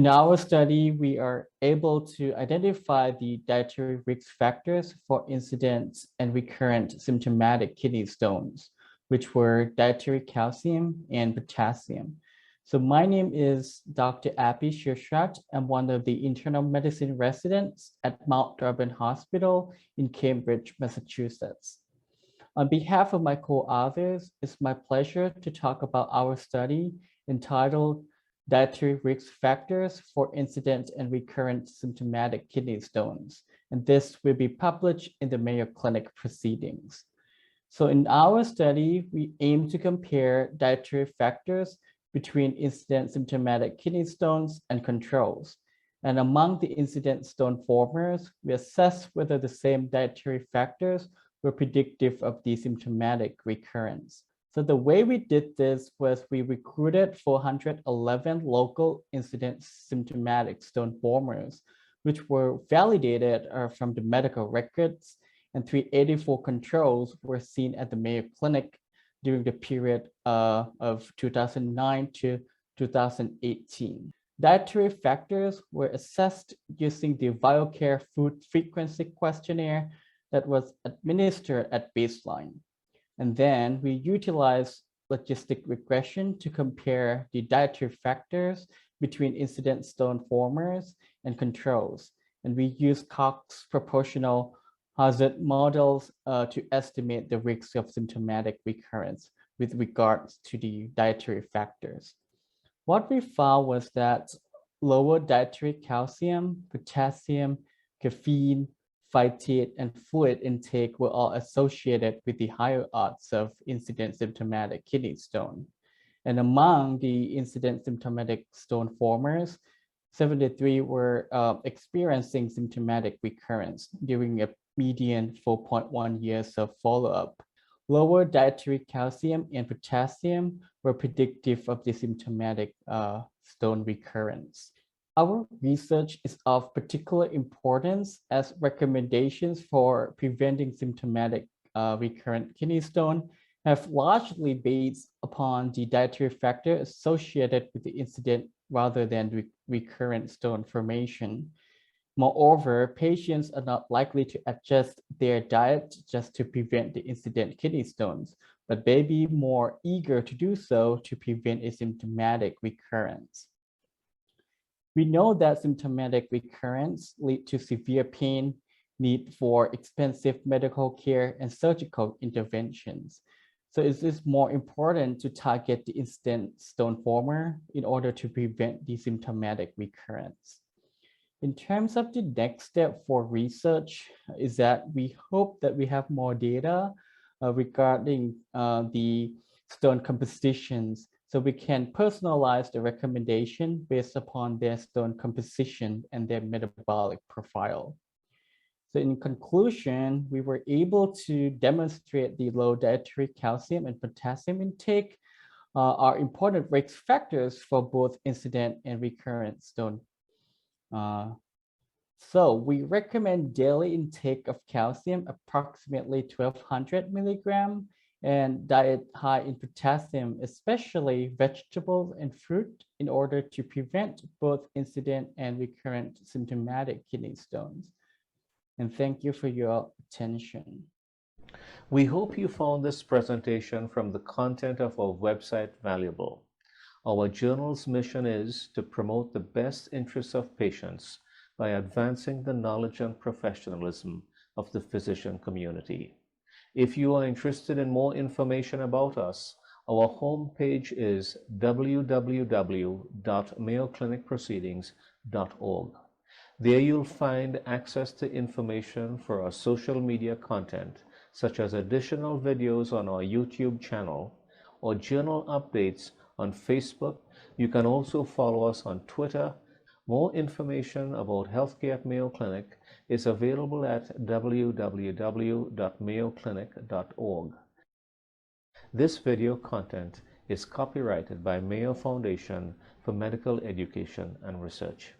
In our study, we are able to identify the dietary risk factors for incident and recurrent symptomatic kidney stones, which were dietary calcium and potassium. So my name is Dr. Appy Shirshrat. I'm one of the internal medicine residents at Mount Auburn Hospital in Cambridge, Massachusetts. On behalf of my co-authors, it's my pleasure to talk about our study entitled Dietary Risk Factors for Incident and Recurrent Symptomatic Kidney Stones. And this will be published in the Mayo Clinic proceedings. So in our study, we aim to compare dietary factors between incident symptomatic kidney stones and controls. And among the incident stone formers, we assess whether the same dietary factors were predictive of the symptomatic recurrence. So the way we did this was we recruited 411 local incident symptomatic stone formers, which were validated from the medical records, and 384 controls were seen at the Mayo Clinic during the period of 2009 to 2018. Dietary factors were assessed using the VitalCare Food Frequency Questionnaire that was administered at baseline. And then we utilized logistic regression to compare the dietary factors between incident stone formers and controls. And we used Cox proportional hazard models to estimate the risk of symptomatic recurrence with regards to the dietary factors. What we found was that lower dietary calcium, potassium, caffeine, phytate, and fluid intake were all associated with the higher odds of incident symptomatic kidney stone. And among the incident symptomatic stone formers, 73 were experiencing symptomatic recurrence during a median 4.1 years of follow-up. Lower dietary calcium and potassium were predictive of the symptomatic stone recurrence. Our research is of particular importance as recommendations for preventing symptomatic recurrent kidney stone have largely based upon the dietary factor associated with the incident rather than recurrent stone formation. Moreover, patients are not likely to adjust their diet just to prevent the incident kidney stones, but may be more eager to do so to prevent a symptomatic recurrence. We know that symptomatic recurrence leads to severe pain, need for expensive medical care, and surgical interventions. So it is more important to target the incident stone former in order to prevent the symptomatic recurrence. In terms of the next step for research is that we hope that we have more data regarding the stone compositions, so we can personalize the recommendation based upon their stone composition and their metabolic profile. So in conclusion, we were able to demonstrate the low dietary calcium and potassium intake are important risk factors for both incident and recurrent stone. So we recommend daily intake of calcium approximately 1200 milligram and diet high in potassium, especially vegetables and fruit, in order to prevent both incident and recurrent symptomatic kidney stones. And thank you for your attention. We hope you found this presentation from the content of our website valuable. Our journal's mission is to promote the best interests of patients by advancing the knowledge and professionalism of the physician community. If you are interested in more information about us, our homepage is www.mayoclinicproceedings.org. There you'll find access to information for our social media content, such as additional videos on our YouTube channel or journal updates on Facebook. You can also follow us on Twitter. More information about healthcare at Mayo Clinic is available at www.mayoclinic.org. This video content is copyrighted by Mayo Foundation for Medical Education and Research.